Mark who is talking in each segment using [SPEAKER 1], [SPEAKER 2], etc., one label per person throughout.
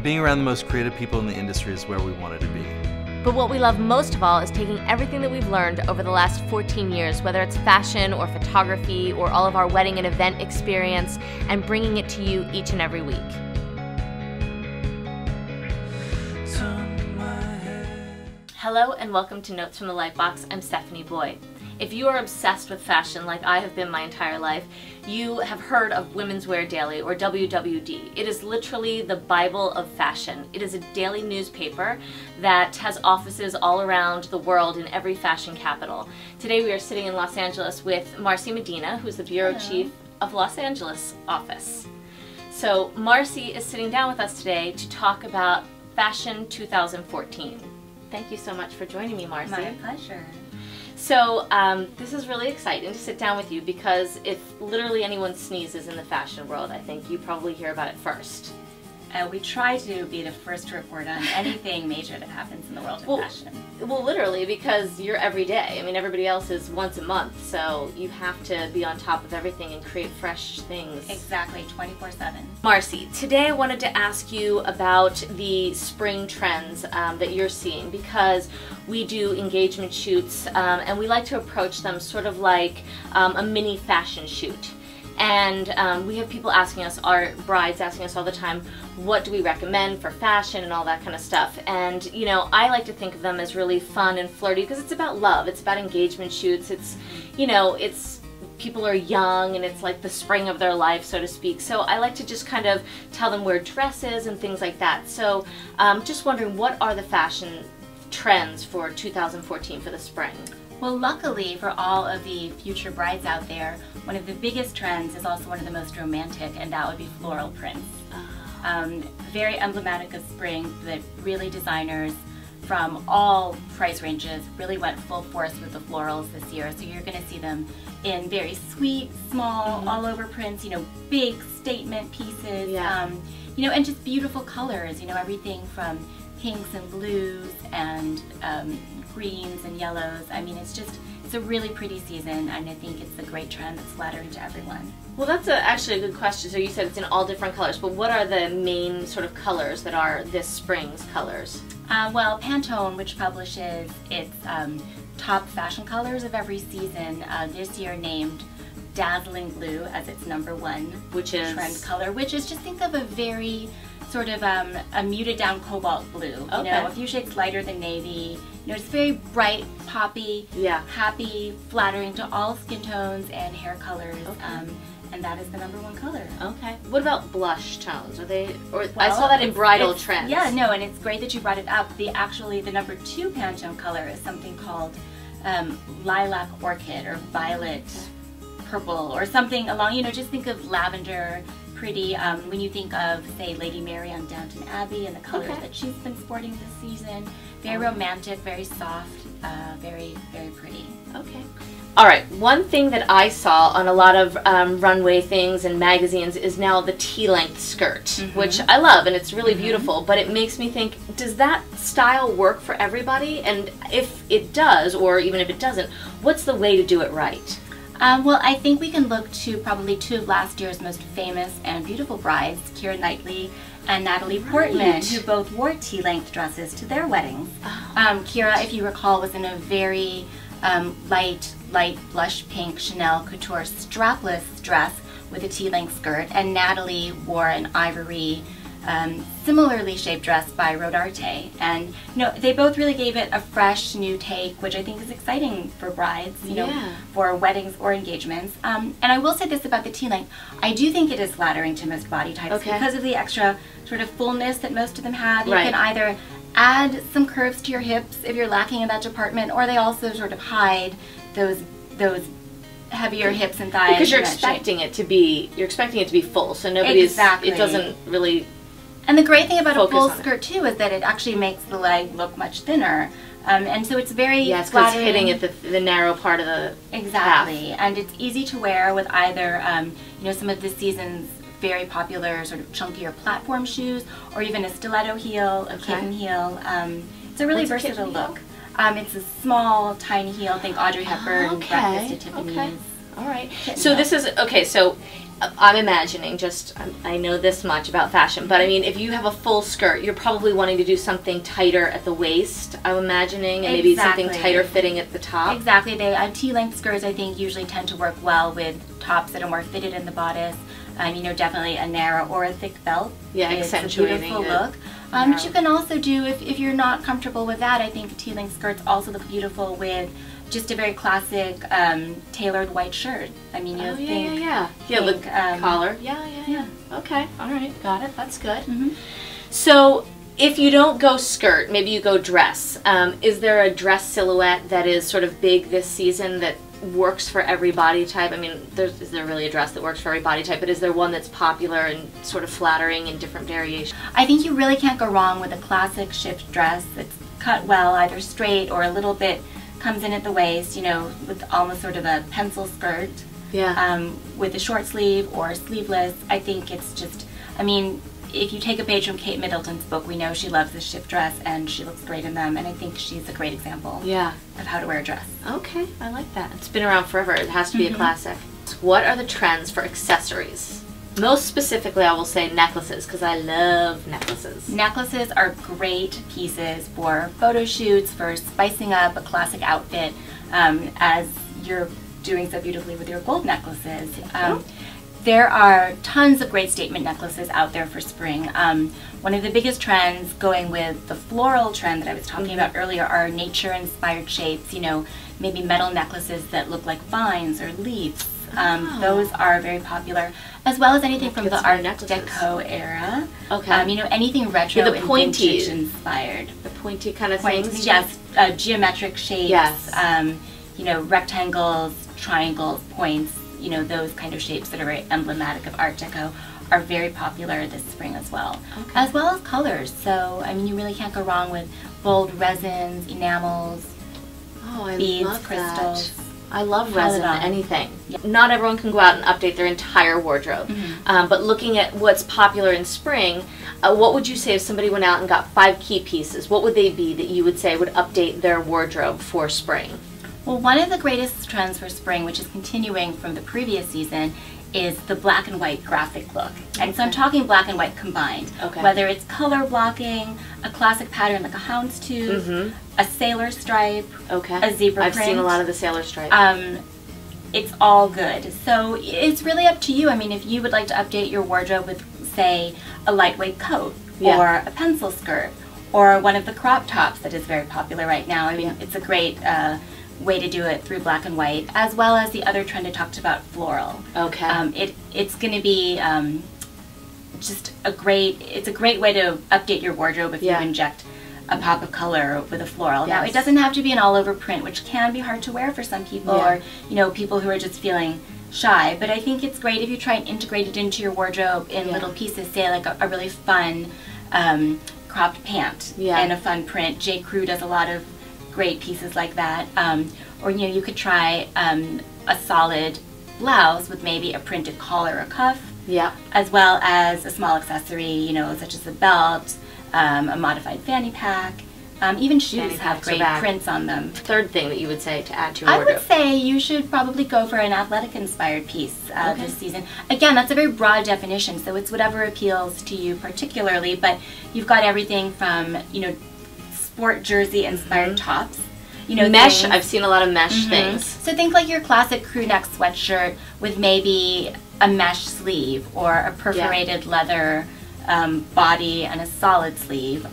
[SPEAKER 1] Being around the most creative people in the industry is where we wanted to be.
[SPEAKER 2] But what we love most of all is taking everything that we've learned over the last 14 years, whether it's fashion or photography or all of our wedding and event experience, and bringing it to you each and every week. Hello and welcome to Notes from the Lightbox. I'm Stephanie Boye. If you are obsessed with fashion like I have been my entire life, you have heard of Women's Wear Daily, or WWD. It is literally the Bible of fashion. It is a daily newspaper that has offices all around the world in every fashion capital. Today we are sitting in Los Angeles with Marcy Medina, who's the Bureau Chief of Los Angeles office. So Marcy is sitting down with us today to talk about Fashion 2014. Thank you so much for joining me, Marcy.
[SPEAKER 3] My pleasure.
[SPEAKER 2] So this is really exciting to sit down with you because if literally anyone sneezes in the fashion world, I think you probably hear about it first.
[SPEAKER 3] We try to be the first to report on anything major that happens in the world of fashion.
[SPEAKER 2] Well, literally, because you're every day. I mean, everybody else is once a month, so you have to be on top of everything and create fresh things.
[SPEAKER 3] Exactly, 24/7.
[SPEAKER 2] Marcy, today I wanted to ask you about the spring trends that you're seeing, because we do engagement shoots and we like to approach them sort of like a mini fashion shoot. And we have people asking us, our brides asking us all the time, what do we recommend for fashion and all that kind of stuff. And you know, I like to think of them as really fun and flirty because it's about love, it's about engagement shoots, it's, you know, it's people are young and it's like the spring of their life, so to speak. So I like to just kind of tell them wear dresses and things like that. So just wondering, what are the fashion trends for 2014 for the spring?
[SPEAKER 3] Well, luckily for all of the future brides out there, one of the biggest trends is also one of the most romantic, and that would be floral prints. Very emblematic of spring, that really designers from all price ranges really went full force with the florals this year. So you're going to see them in very sweet, small, all over prints, you know, big statement pieces, you know, and just beautiful colors, you know, everything from pinks and blues and greens and yellows. I mean, it's a really pretty season, and I think it's a great trend that's flattering to everyone.
[SPEAKER 2] Well, that's actually a good question. So you said it's in all different colors, but what are the main sort of colors that are this spring's colors?
[SPEAKER 3] Well, Pantone, which publishes its top fashion colors of every season, this year named Dazzling Blue as its #1
[SPEAKER 2] which is
[SPEAKER 3] trend color, which is, just think of a very sort of a muted down cobalt blue, you know, a few shades lighter than navy. You know, it's very bright, poppy, happy, flattering to all skin tones and hair colors, and that is the #1 color.
[SPEAKER 2] Okay. What about blush tones? Are they? Or I saw that in bridal trends.
[SPEAKER 3] Yeah, no, and it's great that you brought it up. Actually, the #2 Pantone color is something called lilac orchid or violet purple or something along. You know, just think of lavender. Pretty when you think of, say, Lady Mary on Downton Abbey and the colors that she's been sporting this season. Very romantic, very soft, very, very pretty.
[SPEAKER 2] Okay. All right. One thing that I saw on a lot of runway things and magazines is now the T-length skirt, which I love, and it's really beautiful, but it makes me think, does that style work for everybody? And if it does, or even if it doesn't, what's the way to do it right?
[SPEAKER 3] Well, I think we can look to probably two of last year's most famous and beautiful brides, Keira Knightley and Natalie Portman, who both wore T-length dresses to their weddings. Keira, if you recall, was in a very light blush pink Chanel couture strapless dress with a T-length skirt, and Natalie wore an ivory similarly shaped dress by Rodarte, and you know, they both really gave it a fresh new take, which I think is exciting for brides, you know, for weddings or engagements. And I will say this about the T-length, I do think it is flattering to most body types because of the extra sort of fullness that most of them have. You can either add some curves to your hips if you're lacking in that department, or they also sort of hide those heavier hips and thighs.
[SPEAKER 2] Because you're expecting it to be full, so nobody's it doesn't really.
[SPEAKER 3] And the great thing about a full skirt too is that it actually makes the leg look much thinner, and so it's very
[SPEAKER 2] because it's hitting at the narrow part of the half.
[SPEAKER 3] And it's easy to wear with either you know, some of this season's very popular sort of chunkier platform shoes, or even a stiletto heel, a kitten heel. It's a really versatile look. It's a small, tiny heel. Think Audrey Hepburn, Breakfast at Tiffany's.
[SPEAKER 2] All right. So this is, okay, so I'm imagining, I know this much about fashion, but I mean, if you have a full skirt, you're probably wanting to do something tighter at the waist, I'm imagining, and maybe something tighter fitting at the top.
[SPEAKER 3] Exactly. T-length skirts, I think, usually tend to work well with tops that are more fitted in the bodice. You know, definitely a narrow or a thick belt.
[SPEAKER 2] Yeah, accentuating
[SPEAKER 3] it's a beautiful look. But you can also do, if you're not comfortable with that, I think T-length skirts also look beautiful with just a very classic tailored white shirt. I mean, you think...
[SPEAKER 2] Yeah, the collar. Yeah. Okay, all right, got it. That's good. So, if you don't go skirt, maybe you go dress. Is there a dress silhouette that is sort of big this season that works for every body type? I mean, is there really a dress that works for every body type, but is there one that's popular and sort of flattering in different variations?
[SPEAKER 3] I think you really can't go wrong with a classic shift dress that's cut well, either straight or a little bit comes in at the waist, you know, with almost sort of a pencil skirt.
[SPEAKER 2] Yeah.
[SPEAKER 3] With a short sleeve or sleeveless. I think it's just, I mean, if you take a page from Kate Middleton's book, we know she loves the shift dress and she looks great in them, and I think she's a great example of how to wear a dress.
[SPEAKER 2] Okay, I like that. It's been around forever. It has to be a classic. What are the trends for accessories? Most specifically, I will say necklaces, because I love necklaces.
[SPEAKER 3] Necklaces are great pieces for photo shoots, for spicing up a classic outfit, as you're doing so beautifully with your gold necklaces. There are tons of great statement necklaces out there for spring. One of the biggest trends, going with the floral trend that I was talking about earlier, are nature-inspired shapes, you know, maybe metal necklaces that look like vines or leaves. Those are very popular, as well as anything from the Art Deco era.
[SPEAKER 2] Okay.
[SPEAKER 3] You know, anything retro
[SPEAKER 2] the
[SPEAKER 3] and vintage inspired.
[SPEAKER 2] The pointy kind of things?
[SPEAKER 3] Yes, geometric shapes,
[SPEAKER 2] yes.
[SPEAKER 3] You know, rectangles, triangles, points, you know, those kind of shapes that are very emblematic of Art Deco are very popular this spring as well. As well as colors. So, I mean, you really can't go wrong with bold resins, enamels, beads,
[SPEAKER 2] love
[SPEAKER 3] crystals.
[SPEAKER 2] That. I love resin, anything. Not everyone can go out and update their entire wardrobe, but looking at what's popular in spring, what would you say if somebody went out and got 5 key pieces? What would they be that you would say would update their wardrobe for spring?
[SPEAKER 3] Well, one of the greatest trends for spring, which is continuing from the previous season, is the black and white graphic look. And so I'm talking black and white combined. Whether it's color blocking, a classic pattern like a houndstooth, a sailor stripe, a zebra print.
[SPEAKER 2] I've seen a lot of the sailor stripe.
[SPEAKER 3] It's all good. So it's really up to you. I mean, if you would like to update your wardrobe with, say, a lightweight coat or a pencil skirt or one of the crop tops that is very popular right now. I mean, it's a great way to do it through black and white, as well as the other trend I talked about, floral. It's going to be just a great way to update your wardrobe if you inject a pop of color with a floral. Now, it doesn't have to be an all-over print, which can be hard to wear for some people, or, you know, people who are just feeling shy. But I think it's great if you try and integrate it into your wardrobe in little pieces, say like a really fun cropped pant and a fun print. J. Crew does a lot of great pieces like that. Or, you know, you could try a solid blouse with maybe a printed collar or cuff, as well as a small accessory, you know, such as a belt, a modified fanny pack. Even shoes have great prints on them.
[SPEAKER 2] Third thing that you would say to add to your wardrobe?
[SPEAKER 3] I would say you should probably go for an athletic-inspired piece this season. Again, that's a very broad definition, so it's whatever appeals to you particularly, but you've got everything from, you know, sport jersey-inspired tops. You know,
[SPEAKER 2] mesh, I've seen a lot of mesh things.
[SPEAKER 3] So think like your classic crew neck sweatshirt with maybe a mesh sleeve or a perforated leather body and a solid sleeve.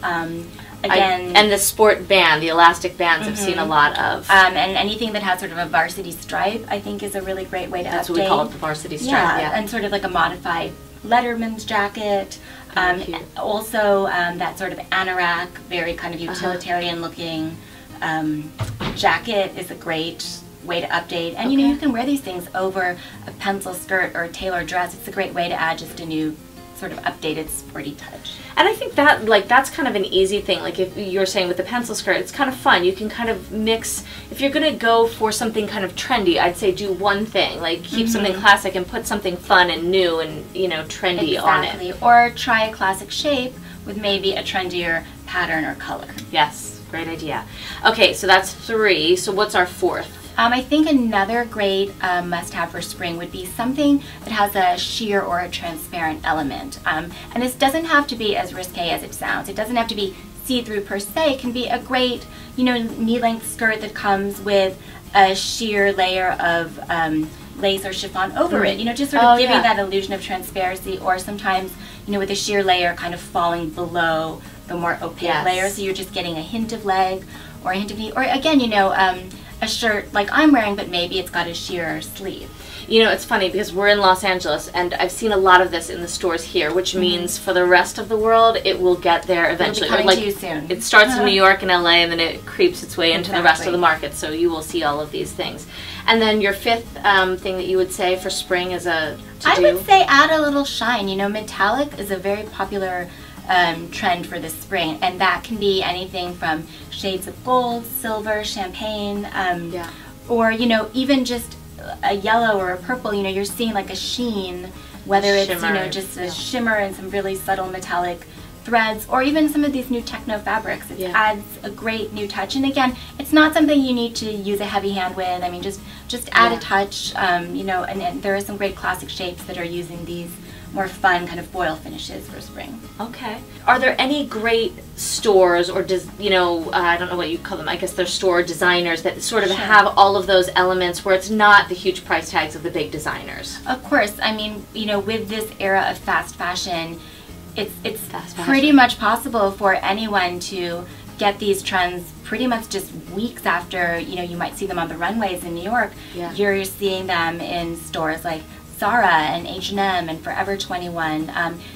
[SPEAKER 3] Again,
[SPEAKER 2] and the sport band, the elastic bands, I've seen a lot of.
[SPEAKER 3] And anything that has sort of a varsity stripe, I think, is a really great way to update.
[SPEAKER 2] That's what we call it, the varsity stripe.
[SPEAKER 3] And sort of like a modified Letterman's jacket. Also, that sort of anorak, very kind of utilitarian looking jacket is a great way to update. And you know, you can wear these things over a pencil skirt or a tailored dress. It's a great way to add just a new sort of updated sporty touch.
[SPEAKER 2] And I think that, like, that's kind of an easy thing. Like, if you're saying with the pencil skirt, it's kind of fun. You can kind of mix, if you're going to go for something kind of trendy, I'd say do one thing. Like, keep something classic and put something fun and new and, you know, trendy on it.
[SPEAKER 3] Or try a classic shape with maybe a trendier pattern or color.
[SPEAKER 2] Yes, great idea. Okay, so that's 3. So what's our 4th?
[SPEAKER 3] I think another great must-have for spring would be something that has a sheer or a transparent element. And this doesn't have to be as risque as it sounds. It doesn't have to be see-through per se. It can be a great, knee-length skirt that comes with a sheer layer of lace or chiffon over it. Just sort of giving that illusion of transparency, or sometimes, with a sheer layer kind of falling below the more opaque layer, so you're just getting a hint of leg or a hint of knee, or again, a shirt like I'm wearing, but maybe it's got a sheer sleeve.
[SPEAKER 2] It's funny because we're in Los Angeles, and I've seen a lot of this in the stores here, which means for the rest of the world, it will get there eventually.
[SPEAKER 3] It'll be coming to you soon.
[SPEAKER 2] It starts in New York and LA, and then it creeps its way into the rest of the market, so you will see all of these things. And then your fifth thing that you would say for spring is
[SPEAKER 3] I would say add a little shine. Metallic is a very popular trend for this spring, and that can be anything from shades of gold, silver, champagne, or even just a yellow or a purple. You're seeing like a sheen, whether it's just a shimmer and some really subtle metallic threads, or even some of these new techno fabrics. It adds a great new touch, and again, it's not something you need to use a heavy hand with. I mean, just add a touch, and there are some great classic shapes that are using these more fun kind of foil finishes for spring.
[SPEAKER 2] Okay. Are there any great stores or, I don't know what you call them, I guess they're store designers that sort of have all of those elements where it's not the huge price tags of the big designers?
[SPEAKER 3] Of course. I mean, with this era of fast fashion, it's pretty much possible for anyone to get these trends pretty much just weeks after, you might see them on the runways in New York. You're seeing them in stores like Zara and H&M and Forever 21.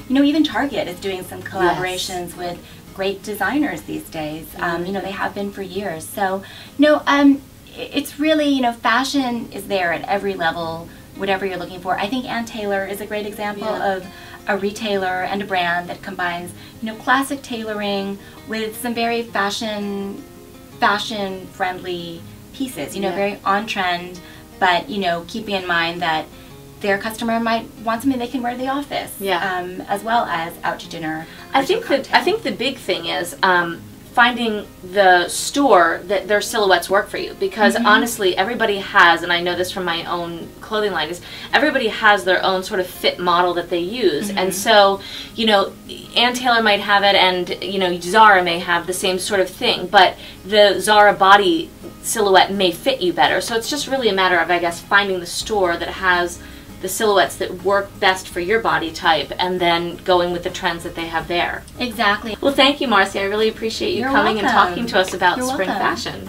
[SPEAKER 3] Even Target is doing some collaborations with great designers these days. They have been for years. So, it's really, fashion is there at every level, whatever you're looking for. I think Ann Taylor is a great example of a retailer and a brand that combines, classic tailoring with some very fashion-friendly pieces, very on-trend, but, keeping in mind that their customer might want something they can wear to the office, as well as out to dinner.
[SPEAKER 2] I think the big thing is finding the store that their silhouettes work for you, because honestly, everybody has, and I know this from my own clothing line, is everybody has their own sort of fit model that they use, and so Ann Taylor might have it, and Zara may have the same sort of thing, but the Zara body silhouette may fit you better. So it's just really a matter of, I guess, finding the store that has the silhouettes that work best for your body type, and then going with the trends that they have there.
[SPEAKER 3] Exactly.
[SPEAKER 2] Well, thank you, Marcy. I really appreciate you coming and talking to us about spring fashion.